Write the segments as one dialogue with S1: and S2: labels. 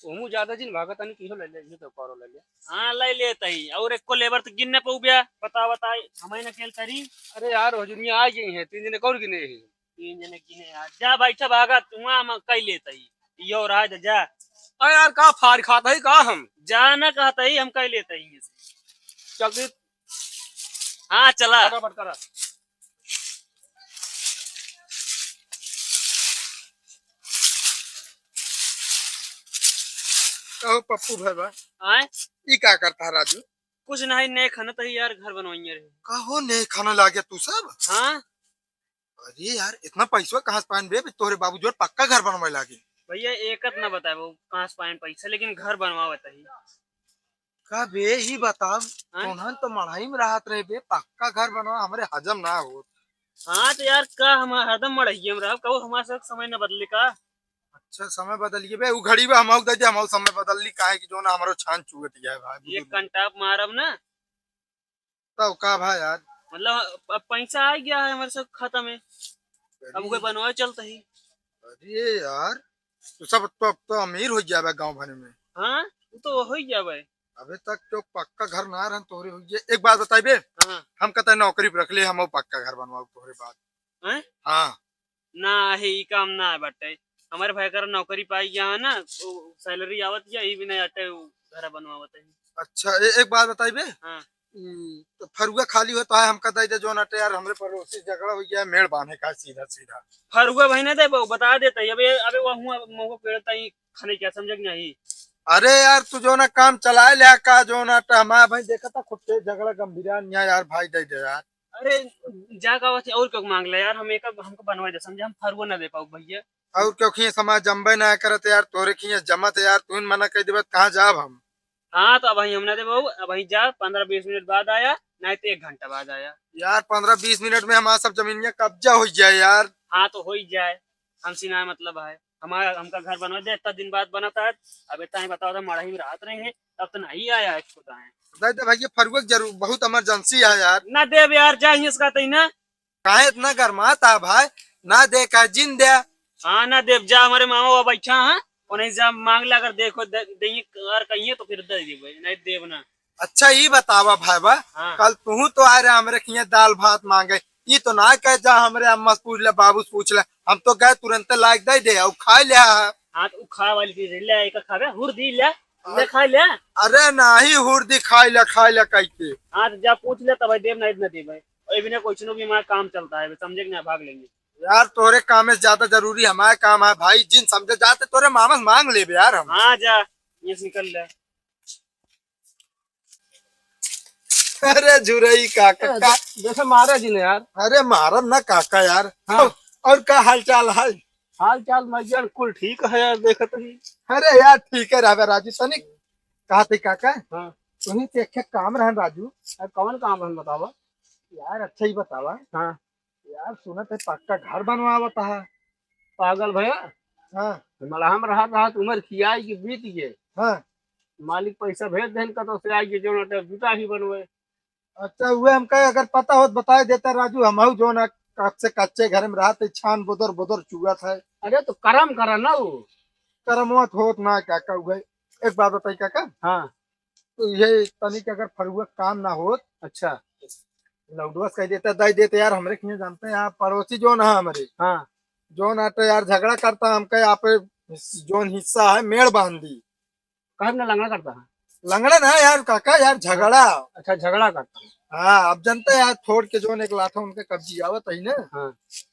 S1: ओमू ज्यादा जिन भागत नहीं किहो ले ले ये तो करो ले ले।
S2: हाँ ले ले तही और एक को लेबर तो गिनने पे उबिया बता हमें न खेल करी।
S1: अरे यार हजूरिया आ गई है 3 दिन कौन गिने है।
S2: 3 जने गिने यार जा भाई सब भागा तू हम कई लेता ही यो रहा जा।
S1: अरे यार का फाड़ खाता है का हम
S2: जा ना कहता ही हम कई लेता ही
S1: जल्दी
S2: हाँ चला
S1: फटाफट करा। कहो पप्पू भाई बा
S2: आए
S1: ई का करता राजू।
S2: कुछ नहीं नए खाना तो यार घर बनवाइए रहे।
S1: कहो नहीं खाना लागे तू सब।
S2: हाँ
S1: अरे यार इतना पैसा कहाँ से पान बे तोरे बाबू जोर पक्का घर बनवाए लागे।
S2: भैया एकत ना बताए वो कहाँ से पाए पैसा लेकिन घर बनवा बताही।
S1: का बे ही बताओ तोहन तो मढ़ाई में रहत रहे बे पक्का घर बनवा हमरे हजम ना हो।
S2: हाँ तो यार का हम हरदम मढ़ाई में रहा कहो हमारे साथ समय न बदले का।
S1: अच्छा समय बदलिए बे उ घड़ी बे हमहु दे दे हमहु समय बदल ली काहे कि जो ना हमरो छान चुगट गया भाई।
S2: एक घंटा मारब ना
S1: तब का भाई यार
S2: मतलब अब पैसा आ गया है हमारे साथ खाता में अब कोई बनवा चलता ही।
S1: अरे यार तू सब तो अमीर हो गया गांव भर में।
S2: हाँ तो हो ही गया भाई।
S1: अबे तक तो पक्का घर ना रहन तोरे हो गया। एक बात बताई बे
S2: हाँ
S1: हम कहते नौकरी पे रख ले हम पक्का घर बनवाओ तोरे बात।
S2: हैं?
S1: हाँ
S2: ना है ये काम ना है बटे हमारे भाई कर नौकरी पाई गया है ना तो सैलरी आवत या ही भी नहीं आते घर बनवावत है।
S1: अच्छा एक बात बताई बे
S2: हाँ
S1: तो फरुआ खाली हो तो है हम कहते जो ना यार हमरे पड़ोसी झगड़ा हो गया मेड़ बांधे का सीधा सीधा।
S2: फरुआ भाई ना दे वो बता देता है अबे अबे वो हुआ मोको पेड़ता ही खाने क्या समझ नहीं।
S1: अरे यार तू जो ना काम चलाए लिया का जो ना हमारा भाई देखा था खुद से झगड़ा गंभीर न्याय यार भाई दे दे यार।
S2: अरे जा का और क्यों मांग ले यार हम एक हमको बनवा दे समझे हम फरुआ ना दे पाऊ भैया।
S1: और क्यों खी समाज जम्बे ना करत यार तोरे खी जमत यार तू मना कह देबत कहां जाब हम।
S2: हाँ तो अब हम ना दे बहू अब जा 15-20 मिनट बाद आया नहीं तो 1 घंटा बाद आया।
S1: यार 15-20 मिनट में हमारा सब जमीनिया कब्जा हो जाए यार।
S2: हाँ तो हो ही जाए हम सीना मतलब है हमारा हमका घर बनवा दे इतना दिन बाद बना था अब इतना ही बताओ तो मढ़ाई में राहत रहे हैं तब तो नहीं आया है इसको है।
S1: दे दे भैया फरुआ जरूर बहुत इमरजेंसी है यार।
S2: ना दे यार जा इसका तई ना
S1: काहे इतना गरमाता भाई ना दे का जिन दे।
S2: हाँ ना देव जा हमारे मामा बाबा बैठा है और नहीं जा मांग ला अगर देखो देंगे और कहिए तो फिर दे दे नहीं देव ना।
S1: अच्छा ये बतावा भाई बा
S2: हाँ
S1: कल तू तो आ रहे हमरे खिया दाल भात मांगे ये तो ना कह जा हमरे अम्मा से पूछ ले बाबू से पूछ ले हम तो गए तुरंत लायक दे दे और खा लिया है।
S2: हाँ तो खा वाली चीज ले एक खावे हुर्दी ले ले खा ले।
S1: अरे नहीं हुर्दी खाई ले कह के।
S2: हाँ तो जा पूछ ले तब देव नहीं ना देव और बिना क्वेश्चनों भी हमारा काम चलता है समझे कि ना भाग लेंगे।
S1: यार तोरे काम से ज्यादा जरूरी हमारा काम है भाई जिन समझे जाते तोरे मामा से मांग ले यार हम।
S2: हाँ जा ये निकल ले।
S1: अरे झुरई काका
S2: जैसे मारा जी ने यार।
S1: अरे मारम ना काका यार।
S2: हाँ।
S1: और का हाल चाल है।
S2: हाल चाल मजर कुल ठीक है यार देखत ही।
S1: अरे यार ठीक है रावे राजू तनिक कहा थे काका
S2: हाँ
S1: तुम्हें तो एक काम रहन राजू।
S2: कौन काम है बतावा।
S1: यार अच्छा ही बतावा।
S2: हाँ
S1: यार सुनत है पक्का घर बनवावता है।
S2: पागल भैया
S1: हाँ
S2: मलहम रहा उम्र खियाई की बीत गए।
S1: हाँ
S2: मालिक पैसा भेज देन का तो से आगे जो ना जूता ही बनवे।
S1: अच्छा हुए हम कहे अगर पता हो तो बता देता राजू हम जो ना कच्चे कच्चे घर में रहते छान बुदर बुदर चुगत है।
S2: अरे तो करम करा ना वो।
S1: करमत होत ना काका हुए। एक बात बताई काका
S2: हाँ
S1: तो ये तनिक अगर फरुआ काम ना होत
S2: अच्छा
S1: लौडुआ कह देता दे देते यार हमरे क्यों जानते हैं यहाँ पड़ोसी जो ना हमारे
S2: हाँ
S1: जो ना तो यार झगड़ा करता हम कहे आप जोन हिस्सा है मेड़ बांध दी।
S2: कब ना लंगड़ा करता है।
S1: लंगड़ा ना यार काका यार झगड़ा।
S2: अच्छा झगड़ा करता है।
S1: हाँ अब जनता है यार छोड़ के जो एक लाठा उनके कब्जी आवत है ना।
S2: हाँ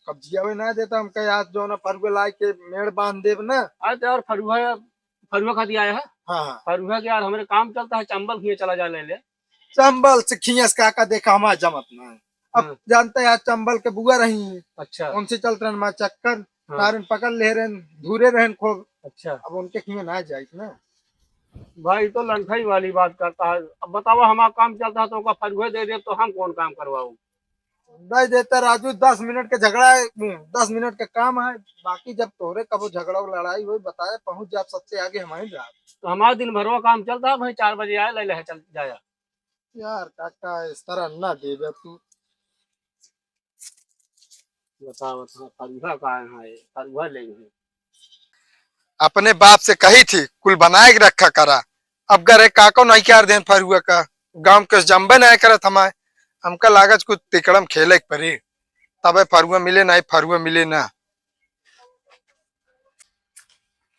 S1: कब्जी आवे ना देता हम कहे यार जो ना फरुआ ला के मेड़ बांध देव ना।
S2: अरे तो यार फरुआ फरुआ खा दिया है।
S1: हाँ हाँ
S2: फरुआ के यार हमारे काम चलता है चंबल खिए चला जा ले ले।
S1: चंबल से खियस काका देखा हमारा जमत ना है। अब
S2: हाँ।
S1: जानते हैं यार चंबल के बुआ रही
S2: अच्छा
S1: उनसे चलते रहे चक्कर
S2: हाँ।
S1: कारण पकड़ ले रहे धूरे रहे खूब।
S2: अच्छा
S1: अब उनके खिए ना जाए ना।
S2: भाई तो लंठाई वाली बात करता है अब बताओ हमारा काम चलता है तो उसका फरुआ दे दे तो हम कौन काम करवाऊँ।
S1: दे देता राजू 10 मिनट का झगड़ा है 10 मिनट का काम है बाकी जब तोरे कबो झगड़ा लड़ाई हुई बताए पहुंच जाए सबसे आगे हमारी रात।
S2: तो हमारा दिन भर काम चलता है भाई 4 बजे आए ले ले चल जाया।
S1: यार काका इस तरह ना दे तू।
S2: बताओ फरुआ कहाँ है फरुआ लेंगे।
S1: अपने बाप से कही थी कुल बनाए के रखा करा। अब गरे काको नहीं कर देन फरुआ का गांव के जम्बे नहीं करत हमारे। हमका लागत कुछ तिकड़म खेले के परी तबे फरुआ मिले नहीं फरुआ मिले ना।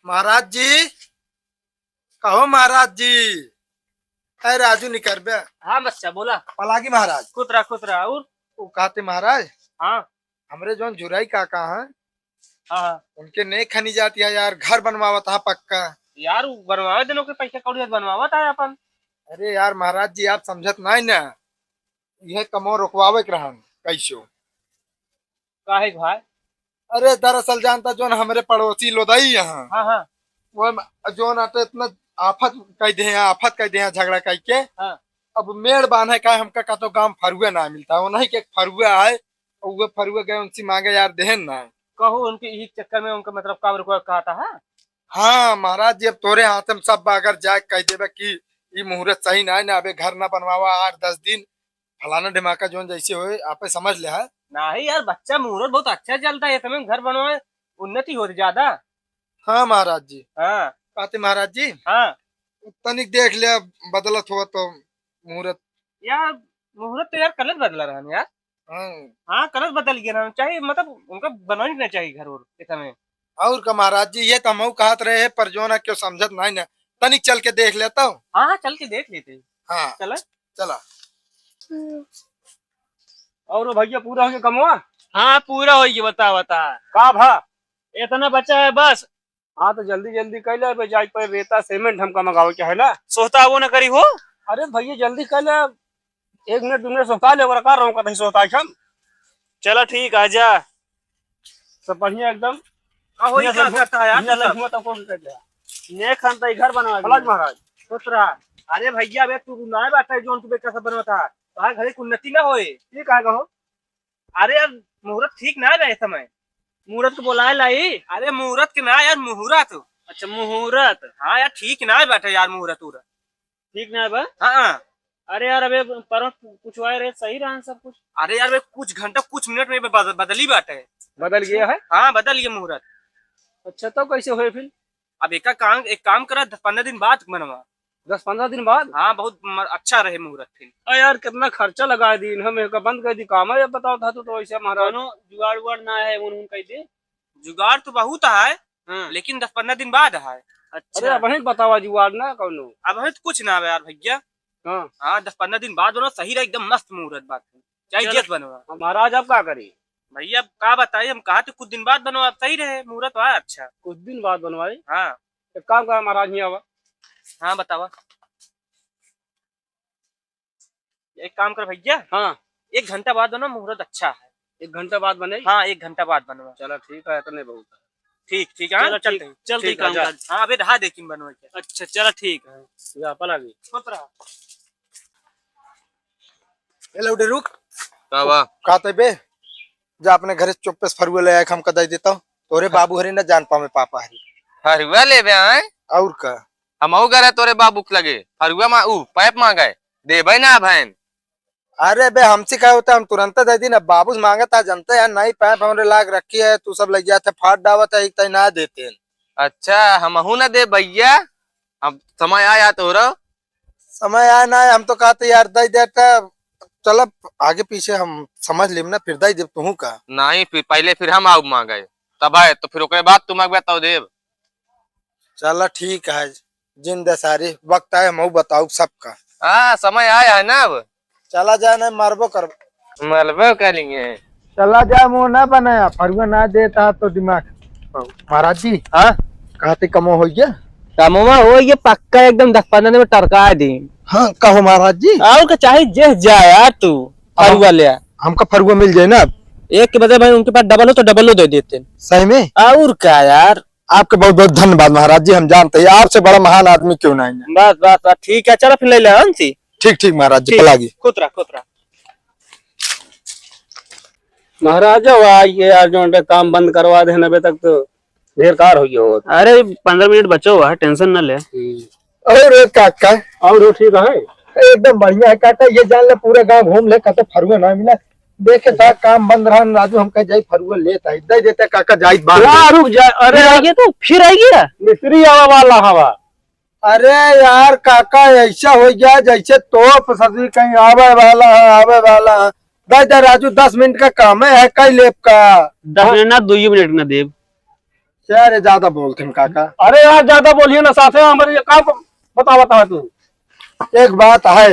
S1: महाराज जी कहो महाराज जी। अरे राजू निकर बे।
S2: हाँ बच्चा बोला।
S1: पलागी महाराज
S2: कुतरा और
S1: वो कहते महाराज
S2: हाँ
S1: हमरे जो जुराई काका हैं
S2: हाँ
S1: उनके नहीं खनी जाती है यार घर बनवावा था पक्का।
S2: यार बनवावे दिनों के पैसे कौड़ी बनवावा था अपन।
S1: अरे यार महाराज जी आप समझत नहीं ना यह कमो रुकवावे के रहन कैसो।
S2: काहे भाई?
S1: अरे दरअसल जानता जो हमारे पड़ोसी लोदाई यहाँ
S2: हाँ हाँ
S1: वो जो नाते इतना आफत कह दे झगड़ा कह के।
S2: हाँ
S1: अब मेड़ बांधे का हमका का तो गांव फरुआ ना मिलता वो नहीं के फरुआ है और वो फरुआ गए उनसे मांगे यार देहन ना
S2: कहो उनके इस चक्कर में उनका मतलब काम रुकवा कहा था। हाँ
S1: हाँ महाराज जी अब तोरे हाथ में सब अगर जाए कह देवे कि ये मुहूर्त सही ना है ना अबे घर ना बनवावा 8-10 दिन फलाना ढिमाका जो जैसे हो आप समझ ले है।
S2: नहीं यार बच्चा मुहूर्त बहुत अच्छा चलता है समय घर बनवाए उन्नति होती ज्यादा।
S1: हाँ महाराज जी
S2: हाँ
S1: कहते महाराज जी
S2: हाँ
S1: तनिक देख लिया बदलत हुआ तो मुहूर्त।
S2: यार मुहूर्त तो यार कलर बदला रहा है यार।
S1: हाँ
S2: हाँ कलर बदल गया ना चाहिए मतलब उनका बनवाना चाहिए घर और इस समय।
S1: और का महाराज जी ये तो हम कहत रहे हैं पर जो ना क्यों समझत नहीं ना तनिक चल के देख लेता हूँ।
S2: हाँ हाँ चल के देख लेते हैं।
S1: हाँ
S2: चला
S1: चला।
S2: और वो भैया पूरा हो गया कमवा? हाँ पूरा हो गया बता का भा इतना बचा है बस। हाँ तो जल्दी जल्दी कर ले जाए पर रेता सीमेंट हमका मंगाओ क्या है ना सोचता वो ना करी हो। अरे भैया जल्दी कर ले 1 मिनट 2 मिनट सोता ले और कर रहा हूँ नहीं सोता हम। चलो ठीक आजा सब बढ़िया एकदम। घर बनवा महाराज सोच रहा। अरे भैया बे तू ना बैठा जो उनको बेटा सब बनवा था तो घर की उन्नति ना होए ठीक है कहो। अरे यार मुहूर्त ठीक ना है समय मुहूर्त को बोला लाई। अरे मुहूर्त के ना यार मुहूर्त। अच्छा मुहूर्त हाँ यार ठीक ना है बैठे यार मुहूर्त ठीक ना है। हाँ अरे यार अबे पर कुछ रे सही रहा सब कुछ। अरे यार कुछ घंटा कुछ मिनट में बदली बात है। बदल गया है हाँ बदल गया मुहूर्त। अच्छा तो कैसे हुए फिर? अब एक काम करा 10-15 दिन बाद बनवा 10-15 दिन बाद। हाँ बहुत अच्छा रहे मुहूर्त फिर। यार कितना खर्चा लगा दी हम बंद कर दी काम है बताओ था तो ऐसे महाराज जुगाड़ उगाड़ ना है कह दे। जुगाड़ तो बहुत है लेकिन 10-15 दिन बाद है। अच्छा अरे वही बतावा जुगाड़ ना कौन अब कुछ ना है यार भैया। हाँ 10-15 दिन बाद बनो सही रहा एकदम मस्त मुहूर्त बात चाहिए बनवा। महाराज अब क्या करी भैया क्या बताइए हम कहा तो कुछ दिन बाद बनवा सही रहे मुहूर्त हुआ अच्छा कुछ दिन बाद बनवाई। हाँ एक काम करा महाराज नहीं आवा। हाँ बतावा एक काम कर भैया। हाँ 1 घंटा बाद बनो मुहूर्त अच्छा है। 1 घंटा बाद बने हाँ 1 घंटा बाद बनवा। चलो ठीक है इतने बहुत ठीक ठीक है चलते काम कर। हाँ अबे रहा देखिन बनवा के। अच्छा चलो ठीक है पला भी
S1: उठे रुक कहते बे जा अपने घरे चुप्पे से फरुआ ले आए हम कदाई देता हूँ तोरे बाबू हरी ना जान पावे पापा हरी
S3: फरुआ ले बे आए
S1: और का
S3: हम करे तोरे बाबू लगे फरुआ मा पाइप मांगे देबे ना बहन।
S1: अरे बे हमसे क्या होता हम तुरंत दे दी ना बाबू से मांगा था जनता यार नई पाइप हमरे लाग रखी है तू सब लग जाते फाट डावत है एक ना देते।
S3: अच्छा हम ना दे भैया अब समय आया तो
S1: समय आया ना हम तो कहते यार दे देता चल आगे पीछे हम समझ लेम ना फिर दे देव तू का
S3: नहीं फिर पहले फिर हम आऊ मांगे तब आए तो फिर ओकरे बाद तू मांगबे तो देव।
S1: चल ठीक है जिन दे सारी वक्त आए हम बताऊ सबका।
S3: हाँ समय आया है ना अब
S1: चला जाए ना मरबो कर
S3: मलबो करेंगे।
S1: चला जाए मुंह ना बनाया फरुआ ना देता तो दिमाग। महाराज जी
S2: हाँ
S1: कहते कमो हो गया
S2: कमोमा हो ये पक्का एकदम 10-15 दिन में टरका दी।
S1: हाँ कहो महाराज जी
S2: और का चाहे जेस जा यार तू फरुआ ले
S1: हमका फरुआ मिल जाए ना
S2: एक के बदले भाई उनके पास डबल हो तो डबल दे देते
S1: सही में।
S2: और क्या यार
S1: आपके बहुत बहुत धन्यवाद महाराज जी हम जानते हैं आपसे बड़ा महान आदमी क्यों नहीं है।
S2: बस बस बस ठीक है चलो फिर ले ले हंसी।
S1: ठीक ठीक महाराज जी पलागी
S2: खुतरा महाराज ये यार जो काम बंद करवा दे अभी तक तो ढेर कार हो गया। अरे 15 मिनट बचो हुआ है टेंशन न ले।
S1: और काका
S2: और ठीक है
S1: एकदम बढ़िया है काका ये जान ले पूरे गांव घूम ले कहते फरुआ ना मिला देखे था काम बंद रहा राजू, हम कह जाई फरुआ लेता है दे देते काका जाई बात।
S4: रुक जा, अरे आगे तो फिर आएगी यार, मिस्त्री आवा वाला हवा।
S1: अरे यार काका ऐसा हो गया जैसे तोप सब्जी कहीं आवे वाला है आवे वाला है। दे दे राजू 10 मिनट का काम है कई लेप का।
S4: 10 मिनट ना 2 मिनट ना देव।
S1: अरे ज्यादा बोलते हैं काका।
S4: अरे यार ज्यादा बोलिए ना, साथे हमारे काम बता तू।
S1: एक बात है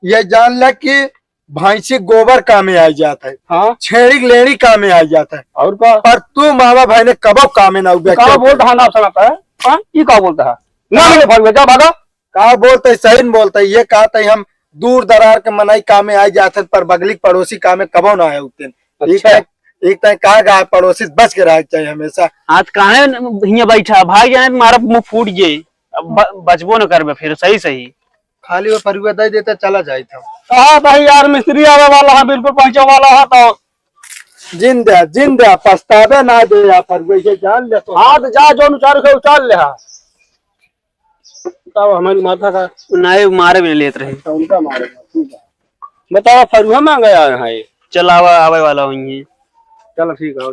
S1: ये जान ले कि भैंसी गोबर काम में आ जाता है,
S4: हाँ
S1: छेड़ी लेनी काम में आ जाता है,
S4: और का
S1: पर तू मामा भाई ने कबो काम में ना उबे
S4: का बोलता है ना सुनाता है। हाँ ये का बोलता है ना, मेरे फल में जा भागा।
S1: का बोलते सही नहीं बोलते, ये कहते हम दूर दरार के मनाई काम में आ जाते पर बगली पड़ोसी काम में कबो ना है उतने।
S4: अच्छा।
S1: एक टाइम कहा गया पड़ोसी बच के रह चाहिए हमेशा।
S4: आज कहा हिया बैठा भाग जाए मारा मुंह फूट जाए, बचबो न करबे फिर। सही सही
S1: खाली वो परिवार दे देते चला जाए था।
S4: हाँ भाई यार मिस्त्री आवे वाला है, बिल्कुल पहुंचे वाला है तो
S1: जिंदा पछतावे ना दे या परिवार ये जान ले तो।
S4: हाँ तो जा जो चार से उचाल ले। हाँ बताओ हमारी माथा का नाये मारे भी लेते रहे,
S1: उनका मारेगा।
S4: बताओ फरुआ मांगा यार। हाँ चल आवे वाला हुई है।
S1: चलो ठीक है।